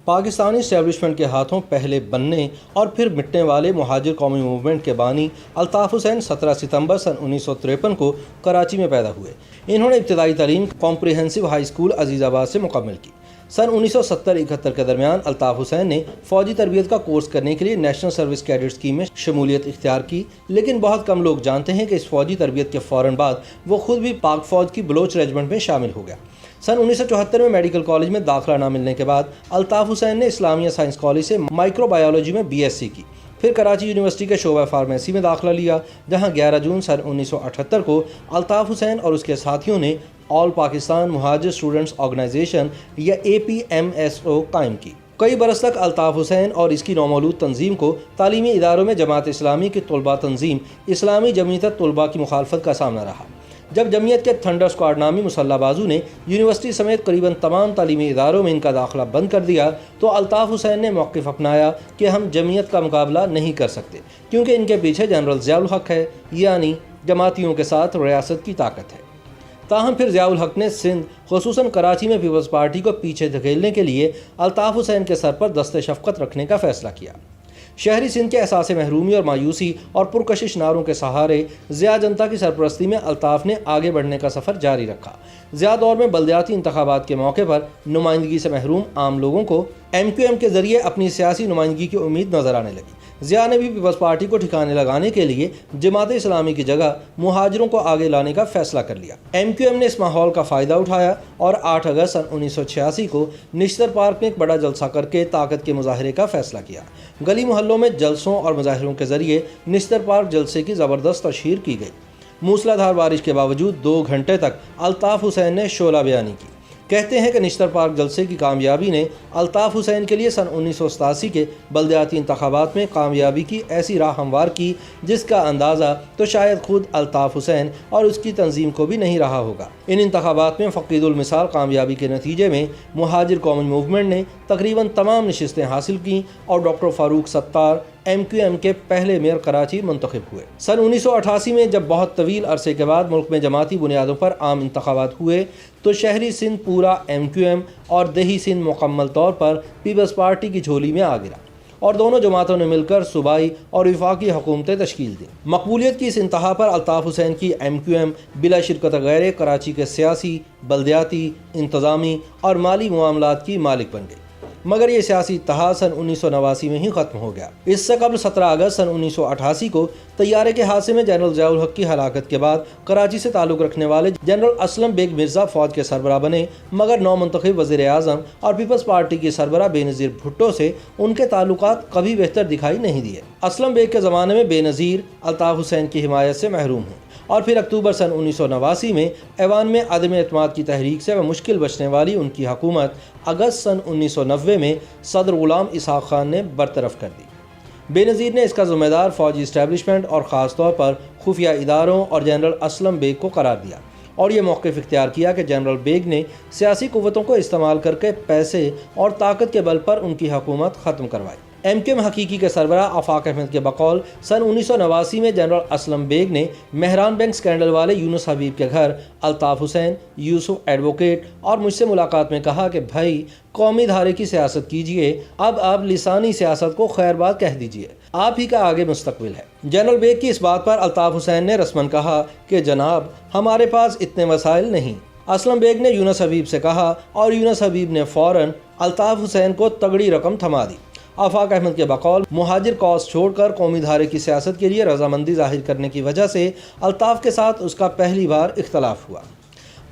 Pakistani establishment کے ہاتھوں پہلے بننے اور پھر مٹنے والے مہاجر قومی موومنٹ کے بانی الطاف حسین 17 ستمبر سن 1953 کو کراچی میں پیدا ہوئے۔ انہوں نے ابتدائی تعلیم کمپریہنسو ہائی اسکول عزیز آباد سے مکمل کی۔ سن 1970-71 کے درمیان الطاف حسین نے فوجی تربیت کا کورس کرنے کے لیے نیشنل سروس کیڈٹ اسکیم میں شمولیت اختیار کی، لیکن بہت کم لوگ جانتے ہیں کہ اس فوجی تربیت کے فوراً بعد وہ خود بھی پاک فوج کی بلوچ ریجمنٹ میں شامل ہو گیا۔ سن 1974 میں میڈیکل کالج میں داخلہ نہ ملنے کے بعد الطاف حسین نے اسلامیہ سائنس کالج سے مائکرو بایولوجی میں BSc کی، پھر کراچی یونیورسٹی کے شعبہ فارمیسی میں داخلہ لیا، جہاں 11 جون سن 1978 کو الطاف حسین اور اس کے ساتھیوں نے آل پاکستان مہاجر اسٹوڈنٹس آرگنائزیشن یا APMSO قائم کی۔ کئی برس تک الطاف حسین اور اس کی نومولود تنظیم کو تعلیمی اداروں میں جماعت اسلامی کی طلباء تنظیم اسلامی جمعیت طلباء کی مخالفت کا سامنا رہا۔ جب جمعیت کے تھنڈر اسکواڈ نامی مسلح بازو نے یونیورسٹی سمیت قریباً تمام تعلیمی اداروں میں ان کا داخلہ بند کر دیا تو الطاف حسین نے موقف اپنایا کہ ہم جمعیت کا مقابلہ نہیں کر سکتے، کیونکہ ان کے پیچھے جنرل ضیاء الحق ہے، یعنی جماعتیوں کے ساتھ ریاست کی طاقت ہے۔ تاہم پھر ضیاء الحق نے سندھ خصوصاً کراچی میں پیپلز پارٹی کو پیچھے دھکیلنے کے لیے الطاف حسین کے سر پر دست شفقت رکھنے کا فیصلہ کیا۔ شہری سندھ کے احساس محرومی اور مایوسی اور پرکشش نعروں کے سہارے ضیاء جنتا کی سرپرستی میں الطاف نے آگے بڑھنے کا سفر جاری رکھا۔ ضیاء دور میں بلدیاتی انتخابات کے موقع پر نمائندگی سے محروم عام لوگوں کو MQM کے ذریعے اپنی سیاسی نمائندگی کی امید نظر آنے لگی۔ ضیاء نے بھی پیپلز پارٹی کو ٹھکانے لگانے کے لیے جماعت اسلامی کی جگہ مہاجروں کو آگے لانے کا فیصلہ کر لیا۔ MQM نے اس ماحول کا فائدہ اٹھایا اور 8 اگست سن 1986 کو نشتر پارک میں ایک بڑا جلسہ کر کے طاقت کے مظاہرے کا فیصلہ کیا۔ گلی محلوں میں جلسوں اور مظاہروں کے ذریعے نشتر پارک جلسے کی زبردست تشہیر کی گئی۔ موسلا دھار بارش کے باوجود 2 گھنٹے تک الطاف حسین نے شعلہ بیانی کی۔ کہتے ہیں کہ نشتر پارک جلسے کی کامیابی نے الطاف حسین کے لیے سن 1987 کے بلدیاتی انتخابات میں کامیابی کی ایسی راہ ہموار کی جس کا اندازہ تو شاید خود الطاف حسین اور اس کی تنظیم کو بھی نہیں رہا ہوگا۔ ان انتخابات میں فقید المثال کامیابی کے نتیجے میں مہاجر قومی موومنٹ نے تقریباً تمام نشستیں حاصل کیں اور ڈاکٹر فاروق ستار MQM کے پہلے میئر کراچی منتخب ہوئے۔ سن 1988 میں جب بہت طویل عرصے کے بعد ملک میں جماعتی بنیادوں پر عام انتخابات ہوئے تو شہری سندھ پورا MQM اور دیہی سندھ مکمل طور پر پیپلز پارٹی کی جھولی میں آ گرا اور دونوں جماعتوں نے مل کر صوبائی اور وفاقی حکومتیں تشکیل دیں۔ مقبولیت کی اس انتہا پر الطاف حسین کی MQM بلا شرکت غیر کراچی کے سیاسی، بلدیاتی، انتظامی اور مالی معاملات کی مالک بن گئی، مگر یہ سیاسی اتحاد سن 1989 میں ہی ختم ہو گیا۔ اس سے قبل 17 اگست سن 1988 کو طیارے کے حادثے میں جنرل ضیاء الحق کی ہلاکت کے بعد کراچی سے تعلق رکھنے والے جنرل اسلم بیگ مرزا فوج کے سربراہ بنے، مگر نو منتخب وزیر اعظم اور پیپلز پارٹی کی سربراہ بے نظیر بھٹو سے ان کے تعلقات کبھی بہتر دکھائی نہیں دیے۔ اسلم بیگ کے زمانے میں بے نظیر الطاف حسین کی حمایت سے محروم ہیں اور پھر اکتوبر سن 1989 میں ایوان میں عدم اعتماد کی تحریک سے مشکل بچنے والی ان کی حکومت اگست سن 1990 میں صدر غلام اسحاق خان نے برطرف کر دی۔ بے نظیر نے اس کا ذمہ دار فوجی اسٹیبلشمنٹ اور خاص طور پر خفیہ اداروں اور جنرل اسلم بیگ کو قرار دیا اور یہ موقف اختیار کیا کہ جنرل بیگ نے سیاسی قوتوں کو استعمال کر کے پیسے اور طاقت کے بل پر ان کی حکومت ختم کروائی۔ MQM حقیقی کے سربراہ آفاق احمد کے بقول سن 1989 میں جنرل اسلم بیگ نے مہران بینک سکینڈل والے یونس حبیب کے گھر الطاف حسین، یوسف ایڈوکیٹ اور مجھ سے ملاقات میں کہا کہ بھائی قومی دھارے کی سیاست کیجئے، اب آپ لسانی سیاست کو خیر بات کہہ دیجئے، آپ ہی کا آگے مستقبل ہے۔ جنرل بیگ کی اس بات پر الطاف حسین نے رسماً کہا کہ جناب ہمارے پاس اتنے وسائل نہیں۔ اسلم بیگ نے یونس حبیب سے کہا اور یونس حبیب نے فوراً الطاف حسین کو تگڑی رقم تھما دی۔ آفاق احمد کے بقول مہاجر کاز چھوڑ کر قومی دھارے کی سیاست کے لیے رضامندی ظاہر کرنے کی وجہ سے الطاف کے ساتھ اس کا پہلی بار اختلاف ہوا۔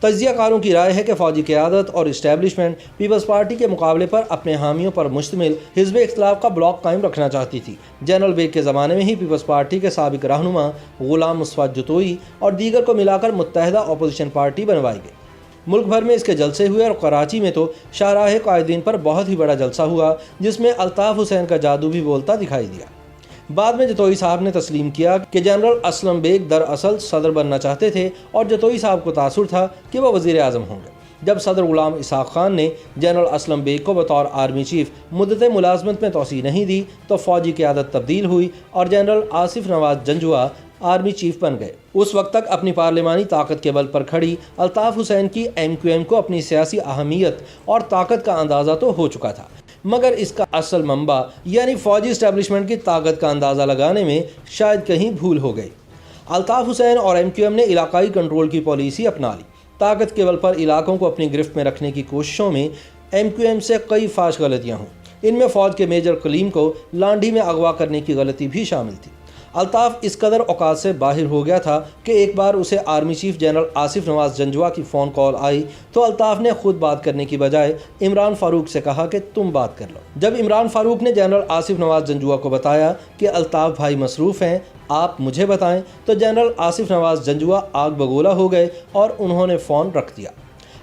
تجزیہ کاروں کی رائے ہے کہ فوجی قیادت اور اسٹیبلشمنٹ پیپلز پارٹی کے مقابلے پر اپنے حامیوں پر مشتمل حزب اختلاف کا بلاک قائم رکھنا چاہتی تھی۔ جنرل بیگ کے زمانے میں ہی پیپلز پارٹی کے سابق رہنما غلام مصطفیٰ جتوئی اور دیگر کو ملا کر متحدہ اپوزیشن پارٹی بنوائی گئی۔ ملک بھر میں اس کے جلسے ہوئے اور کراچی میں تو شاہراہ قائدین پر بہت ہی بڑا جلسہ ہوا جس میں الطاف حسین کا جادو بھی بولتا دکھائی دیا۔ بعد میں جتوئی صاحب نے تسلیم کیا کہ جنرل اسلم بیگ دراصل صدر بننا چاہتے تھے اور جتوئی صاحب کو تاثر تھا کہ وہ وزیر اعظم ہوں گے۔ جب صدر غلام اسحاق خان نے جنرل اسلم بیگ کو بطور آرمی چیف مدت ملازمت میں توسیع نہیں دی تو فوجی قیادت تبدیل ہوئی اور جنرل آصف نواز جنجوعہ آرمی چیف بن گئے۔ اس وقت تک اپنی پارلیمانی طاقت کے بل پر کھڑی الطاف حسین کی MQM کو اپنی سیاسی اہمیت اور طاقت کا اندازہ تو ہو چکا تھا، مگر اس کا اصل منبع یعنی فوجی اسٹیبلشمنٹ کی طاقت کا اندازہ لگانے میں شاید کہیں بھول ہو گئی۔ الطاف حسین اور ایم کیو ایم نے علاقائی کنٹرول کی پالیسی اپنا لی۔ طاقت کے بل پر علاقوں کو اپنی گرفت میں رکھنے کی کوششوں میں ایم کیو ایم سے کئی فاش غلطیاں ہوں۔ ان میں فوج کے میجر کلیم کو لانڈھی میں اغوا کرنے کی غلطی بھی شامل تھی۔ الطاف اس قدر اوقات سے باہر ہو گیا تھا کہ ایک بار اسے آرمی چیف جنرل آصف نواز جنجوعہ کی فون کال آئی تو الطاف نے خود بات کرنے کی بجائے عمران فاروق سے کہا کہ تم بات کر لو۔ جب عمران فاروق نے جنرل آصف نواز جنجوعہ کو بتایا کہ الطاف بھائی مصروف ہیں، آپ مجھے بتائیں، تو جنرل آصف نواز جنجوعہ آگ بگولا ہو گئے اور انہوں نے فون رکھ دیا۔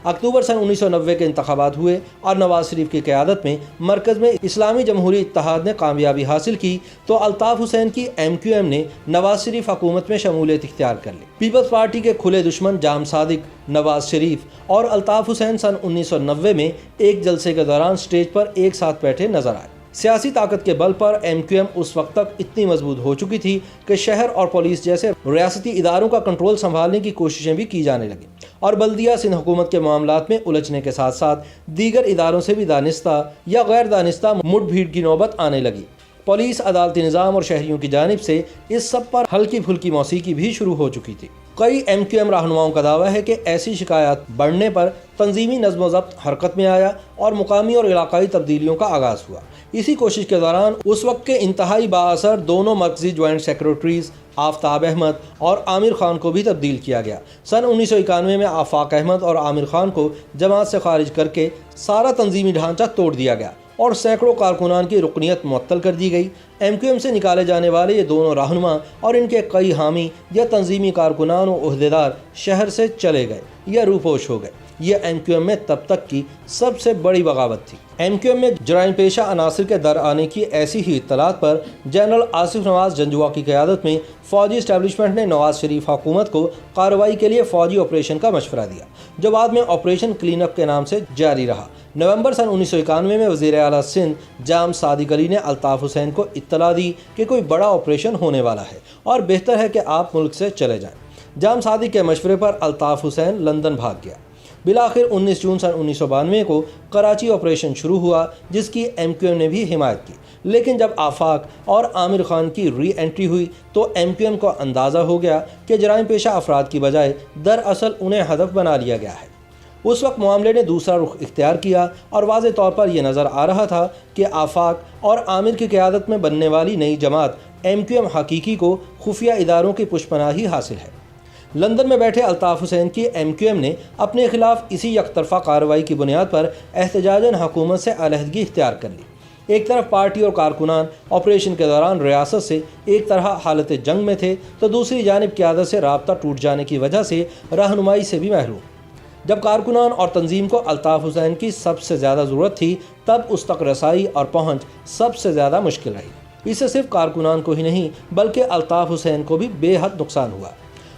اکتوبر سن 1990 کے انتخابات ہوئے اور نواز شریف کی قیادت میں مرکز میں اسلامی جمہوری اتحاد نے کامیابی حاصل کی تو الطاف حسین کی ایم کیو ایم نے نواز شریف حکومت میں شمولیت اختیار کر لی۔ پیپلز پارٹی کے کھلے دشمن جام صادق، نواز شریف اور الطاف حسین سن 1990 میں ایک جلسے کے دوران سٹیج پر ایک ساتھ بیٹھے نظر آئے۔ سیاسی طاقت کے بل پر ایم کیو ایم اس وقت تک اتنی مضبوط ہو چکی تھی کہ شہر اور پولیس جیسے ریاستی اداروں کا کنٹرول سنبھالنے کی کوششیں بھی کی جانے لگیں اور بلدیہ سندھ حکومت کے معاملات میں الجھنے کے ساتھ ساتھ دیگر اداروں سے بھی دانستہ یا غیر دانستہ مٹ بھیڑ کی نوبت آنے لگی۔ پولیس، عدالتی نظام اور شہریوں کی جانب سے اس سب پر ہلکی پھلکی موسیقی بھی شروع ہو چکی تھی۔ کئی ایم کیو ایم رہنماؤں کا دعویٰ ہے کہ ایسی شکایات بڑھنے پر تنظیمی نظم و ضبط حرکت میں آیا اور مقامی اور علاقائی تبدیلیوں کا آغاز ہوا۔ اسی کوشش کے دوران اس وقت کے انتہائی بااثر دونوں مرکزی جوائنٹ سیکریٹریز آفتاب احمد اور عامر خان کو بھی تبدیل کیا گیا۔ سن 1991 میں آفاق احمد اور عامر خان کو جماعت سے خارج کر کے سارا تنظیمی ڈھانچہ توڑ دیا گیا اور سینکڑوں کارکنان کی رکنیت معطل کر دی گئی۔ ایم کیو ایم سے نکالے جانے والے یہ دونوں رہنما اور ان کے کئی حامی یا تنظیمی کارکنان و عہدیدار شہر سے چلے گئے یا روپوش ہو گئے۔ یہ ایم کیو ایم میں تب تک کی سب سے بڑی بغاوت تھی۔ ایم کیو ایم میں جرائم پیشہ عناصر کے در آنے کی ایسی ہی اطلاعات پر جنرل آصف نواز جنجوعہ کی قیادت میں فوجی اسٹیبلشمنٹ نے نواز شریف حکومت کو کارروائی کے لیے فوجی آپریشن کا مشورہ دیا، جو بعد میں آپریشن کلین اپ کے نام سے جاری رہا۔ نومبر سن 1991 میں وزیر اعلیٰ سندھ جام صادق علی نے الطاف حسین کو اطلاع دی کہ کوئی بڑا آپریشن ہونے والا ہے اور بہتر ہے کہ آپ ملک سے چلے جائیں۔ جام صادق کے مشورے پر الطاف حسین لندن بھاگ گیا۔ بالآخر 19 جون سن 1992 کو کراچی آپریشن شروع ہوا، جس کی ایم کیو ایم نے بھی حمایت کی، لیکن جب آفاق اور عامر خان کی ری انٹری ہوئی تو ایم کیو ایم کو اندازہ ہو گیا کہ جرائم پیشہ افراد کی بجائے دراصل انہیں ہدف بنا لیا گیا ہے۔ اس وقت معاملے نے دوسرا رخ اختیار کیا اور واضح طور پر یہ نظر آ رہا تھا کہ آفاق اور عامر کی قیادت میں بننے والی نئی جماعت ایم کیو ایم حقیقی کو خفیہ اداروں کی پشپناہی حاصل ہے۔ لندن میں بیٹھے الطاف حسین کی ایم کیو ایم نے اپنے خلاف اسی یک طرفہ کارروائی کی بنیاد پر احتجاجاً حکومت سے علیحدگی اختیار کر لی۔ ایک طرف پارٹی اور کارکنان آپریشن کے دوران ریاست سے ایک طرح حالت جنگ میں تھے تو دوسری جانب قیادت سے رابطہ ٹوٹ جانے کی وجہ سے رہنمائی سے بھی محروم۔ جب کارکنان اور تنظیم کو الطاف حسین کی سب سے زیادہ ضرورت تھی تب اس تک رسائی اور پہنچ سب سے زیادہ مشکل رہی۔ اس سے صرف کارکنان کو ہی نہیں بلکہ الطاف حسین کو بھی بے حد نقصان ہوا۔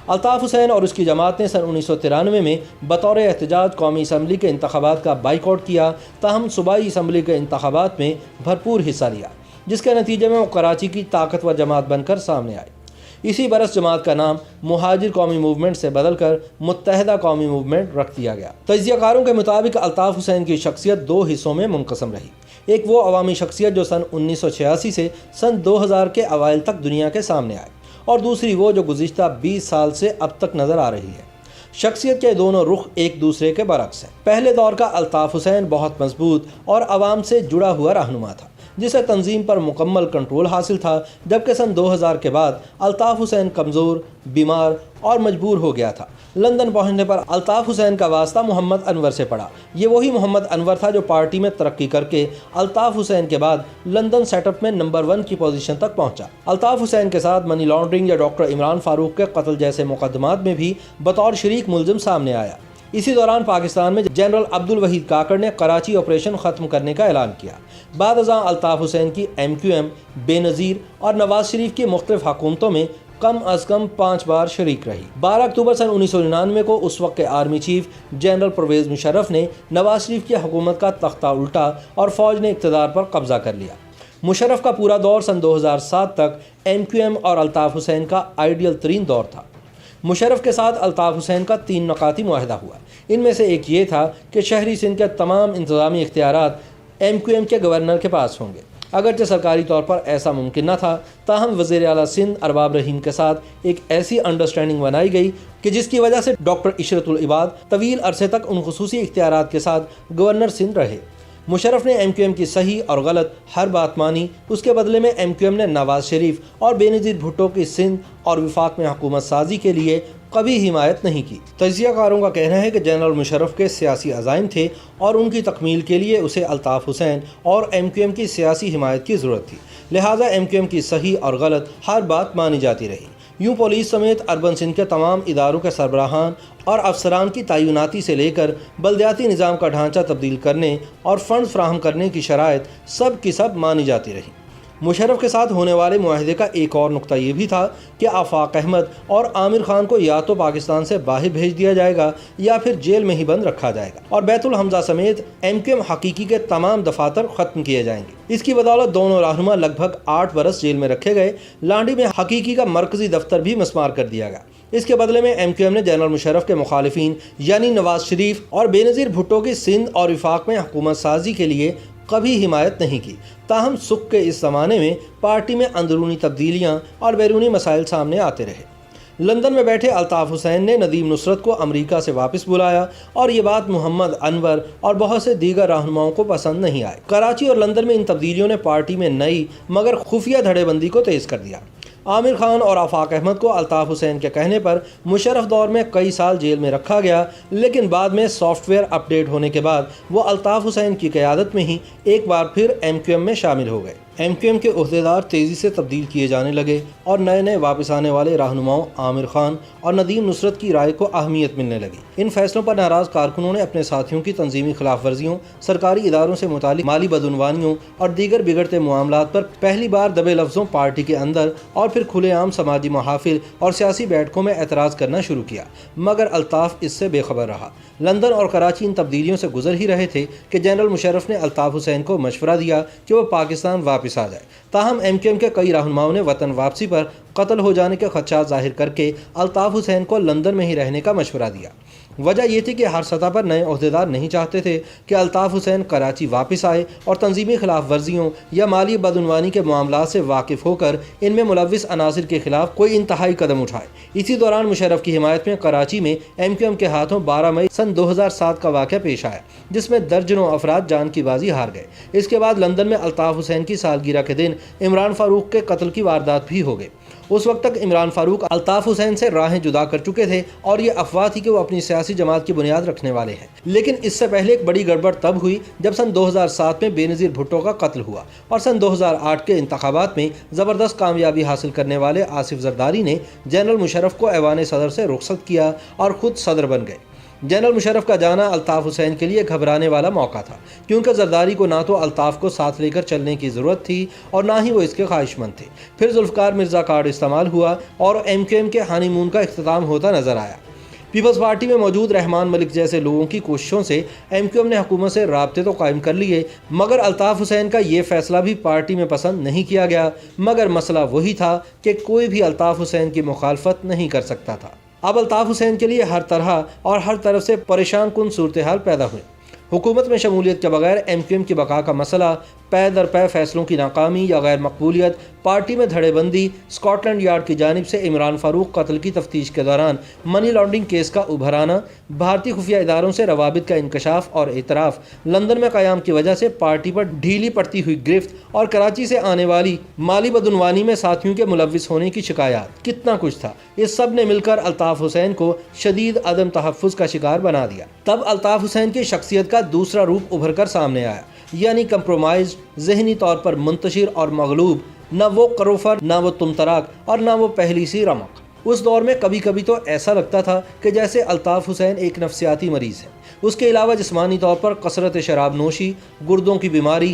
الطاف حسین اور اس کی جماعت نے سن 1993 میں بطور احتجاج قومی اسمبلی کے انتخابات کا بائیکاٹ کیا، تاہم صوبائی اسمبلی کے انتخابات میں بھرپور حصہ لیا، جس کے نتیجے میں وہ کراچی کی طاقتور جماعت بن کر سامنے آئی۔ اسی برس جماعت کا نام مہاجر قومی موومنٹ سے بدل کر متحدہ قومی موومنٹ رکھ دیا گیا۔ تجزیہ کاروں کے مطابق الطاف حسین کی شخصیت دو حصوں میں منقسم رہی۔ ایک وہ عوامی شخصیت جو سن 1986 سے سن 2000 کے اوائل تک دنیا کے سامنے آئی، اور دوسری وہ جو گزشتہ 20 سال سے اب تک نظر آ رہی ہے۔ شخصیت کے دونوں رخ ایک دوسرے کے برعکس ہیں۔ پہلے دور کا الطاف حسین بہت مضبوط اور عوام سے جڑا ہوا رہنما تھا، جسے تنظیم پر مکمل کنٹرول حاصل تھا، جبکہ سن 2000 کے بعد الطاف حسین کمزور، بیمار اور مجبور ہو گیا تھا۔ لندن پہنچنے پر الطاف حسین کا واسطہ محمد انور سے پڑا۔ یہ وہی محمد انور تھا جو پارٹی میں ترقی کر کے الطاف حسین کے بعد لندن سیٹ اپ میں نمبر 1 کی پوزیشن تک پہنچا۔ الطاف حسین کے ساتھ منی لانڈرنگ یا ڈاکٹر عمران فاروق کے قتل جیسے مقدمات میں بھی بطور شریک ملزم سامنے آیا۔ اسی دوران پاکستان میں جنرل عبدالوحید کاکڑ نے کراچی آپریشن ختم کرنے کا اعلان کیا۔ بعد ازاں الطاف حسین کی ایم کیو ایم بے نظیر اور نواز شریف کی مختلف حکومتوں میں کم از کم 5 بار شریک رہی۔ 12 اکتوبر سن 1999 کو اس وقت کے army chief general Pervez Musharraf نے نواز شریف کی حکومت کا تختہ الٹا اور فوج نے اقتدار پر قبضہ کر لیا۔ مشرف کا پورا دور سن 2007 تک ایم کیو ایم اور الطاف حسین کا آئیڈیل ترین دور تھا۔ مشرف کے ساتھ الطاف حسین کا 3 نکاتی معاہدہ ہوا۔ ان میں سے ایک یہ تھا کہ شہری سندھ کے تمام انتظامی اختیارات MQM کے گورنر کے پاس ہوں گے۔ اگرچہ سرکاری طور پر ایسا ممکن نہ تھا، تاہم وزیر اعلیٰ سندھ ارباب رحیم کے ساتھ ایک ایسی انڈرسٹینڈنگ بنائی گئی کہ جس کی وجہ سے ڈاکٹر عشرت العباد طویل عرصے تک ان خصوصی اختیارات کے ساتھ گورنر سندھ رہے۔ مشرف نے MQM کی صحیح اور غلط ہر بات مانی۔ اس کے بدلے میں MQM نے نواز شریف اور بینظیر بھٹو کی سندھ اور وفاق میں حکومت سازی کے لیے کبھی حمایت نہیں کی۔ تجزیہ کاروں کا کہنا ہے کہ جنرل مشرف کے سیاسی عزائم تھے اور ان کی تکمیل کے لیے اسے الطاف حسین اور MQM کی سیاسی حمایت کی ضرورت تھی، لہٰذا MQM کی صحیح اور غلط ہر بات مانی جاتی رہی۔ یوں پولیس سمیت اربن سندھ کے تمام اداروں کے سربراہان اور افسران کی تعیناتی سے لے کر بلدیاتی نظام کا ڈھانچہ تبدیل کرنے اور فنڈز فراہم کرنے کی شرائط سب کی سب مانی جاتی رہی۔ مشرف کے ساتھ ہونے والے معاہدے کا ایک اور نقطہ یہ بھی تھا کہ آفاق احمد اور عامر خان کو یا تو پاکستان سے باہر بھیج دیا جائے گا یا پھر جیل میں ہی بند رکھا جائے گا، اور بیت الحمزہ سمیت MQM حقیقی کے تمام دفاتر ختم کیے جائیں گے۔ اس کی بدولت دونوں رہنما لگ بھگ 8 برس جیل میں رکھے گئے۔ لانڈی میں حقیقی کا مرکزی دفتر بھی مسمار کر دیا گیا۔ اس کے بدلے میں MQM نے جنرل مشرف کے مخالفین یعنی نواز شریف اور بینظیر بھٹو کی سندھ اور وفاق میں حکومت سازی کے لیے کبھی حمایت نہیں کی۔ تاہم سکھ کے اس زمانے میں پارٹی میں اندرونی تبدیلیاں اور بیرونی مسائل سامنے آتے رہے۔ لندن میں بیٹھے الطاف حسین نے ندیم نصرت کو امریکہ سے واپس بلایا اور یہ بات محمد انور اور بہت سے دیگر رہنماؤں کو پسند نہیں آئی۔ کراچی اور لندن میں ان تبدیلیوں نے پارٹی میں نئی مگر خفیہ دھڑے بندی کو تیز کر دیا۔ عامر خان اور آفاق احمد کو الطاف حسین کے کہنے پر مشرف دور میں کئی سال جیل میں رکھا گیا، لیکن بعد میں سافٹ ویئر اپ ڈیٹ ہونے کے بعد وہ الطاف حسین کی قیادت میں ہی ایک بار پھر MQM میں شامل ہو گئے۔ MQM کے عہدیدار تیزی سے تبدیل کیے جانے لگے اور نئے نئے واپس آنے والے رہنماؤں عامر خان اور ندیم نصرت کی رائے کو اہمیت ملنے لگی۔ ان فیصلوں پر ناراض کارکنوں نے اپنے ساتھیوں کی تنظیمی خلاف ورزیوں، سرکاری اداروں سے متعلق مالی بدعنوانیوں اور دیگر بگڑتے معاملات پر پہلی بار دبے لفظوں پارٹی کے اندر اور پھر کھلے عام سماجی محافل اور سیاسی بیٹھکوں میں اعتراض کرنا شروع کیا، مگر الطاف اس سے بے خبر رہا۔ لندن اور کراچی ان تبدیلیوں سے گزر ہی رہے تھے کہ جنرل مشرف نے الطاف حسین کو مشورہ دیا کہ وہ پاکستان واپس آ جائے۔ تاہم MQM کے کئی رہنماؤں نے وطن واپسی پر قتل ہو جانے کے خدشات ظاہر کر کے الطاف حسین کو لندن میں ہی رہنے کا مشورہ دیا۔ وجہ یہ تھی کہ ہر سطح پر نئے عہدیدار نہیں چاہتے تھے کہ الطاف حسین کراچی واپس آئے اور تنظیمی خلاف ورزیوں یا مالی بدعنوانی کے معاملات سے واقف ہو کر ان میں ملوث عناصر کے خلاف کوئی انتہائی قدم اٹھائے۔ اسی دوران مشرف کی حمایت میں کراچی میں MQM کے ہاتھوں 12 مئی سن 2007 کا واقعہ پیش آیا، جس میں درجنوں افراد جان کی بازی ہار گئے۔ اس کے بعد لندن میں الطاف حسین کی سالگرہ کے دن عمران فاروق کے قتل کی واردات بھی ہو گئی۔ اس وقت تک عمران فاروق الطاف حسین سے راہیں جدا کر چکے تھے اور یہ افواہ تھی کہ وہ اپنی سیاسی جماعت کی بنیاد رکھنے والے ہیں، لیکن اس سے پہلے ایک بڑی گڑبڑ تب ہوئی جب سن 2007 میں بینظیر بھٹو کا قتل ہوا اور سن 2008 کے انتخابات میں زبردست کامیابی حاصل کرنے والے آصف زرداری نے جنرل مشرف کو ایوان صدر سے رخصت کیا اور خود صدر بن گئے۔ جنرل مشرف کا جانا الطاف حسین کے لیے گھبرانے والا موقع تھا، کیونکہ زرداری کو نہ تو الطاف کو ساتھ لے کر چلنے کی ضرورت تھی اور نہ ہی وہ اس کے خواہش مند تھے۔ پھر ذوالفقار مرزا کارڈ استعمال ہوا اور MQM کے ہانی مون کا اختتام ہوتا نظر آیا۔ پیپلز پارٹی میں موجود رحمان ملک جیسے لوگوں کی کوششوں سے MQM نے حکومت سے رابطے تو قائم کر لیے، مگر الطاف حسین کا یہ فیصلہ بھی پارٹی میں پسند نہیں کیا گیا۔ مگر مسئلہ وہی تھا کہ کوئی بھی الطاف حسین کی مخالفت نہیں کر سکتا تھا۔ اب الطاف حسین کے لیے ہر طرح اور ہر طرف سے پریشان کن صورتحال پیدا ہوئی۔ حکومت میں شمولیت کے بغیر MQM کی بقا کا مسئلہ، پے در پے فیصلوں کی ناکامی یا غیر مقبولیت، پارٹی میں دھڑے بندی، اسکاٹ لینڈ یارڈ کی جانب سے عمران فاروق قتل کی تفتیش کے دوران منی لانڈرنگ کیس کا ابھر آنا، بھارتی خفیہ اداروں سے روابط کا انکشاف اور اعتراف، لندن میں قیام کی وجہ سے پارٹی پر ڈھیلی پڑتی ہوئی گرفت اور کراچی سے آنے والی مالی بدعنوانی میں ساتھیوں کے ملوث ہونے کی شکایات، کتنا کچھ تھا۔ اس سب نے مل کر الطاف حسین کو شدید عدم تحفظ کا شکار بنا دیا۔ تب الطاف حسین کی شخصیت کا دوسرا روپ ابھر کر سامنے آیا، یعنی کمپرومائز، ذہنی طور پر منتشر اور مغلوب، نہ وہ کروفر، نہ وہ تم تراک اور نہ وہ پہلی سی رمق۔ اس دور میں کبھی کبھی تو ایسا لگتا تھا کہ جیسے الطاف حسین ایک نفسیاتی مریض ہے۔ اس کے علاوہ جسمانی طور پر کثرت شراب نوشی، گردوں کی بیماری،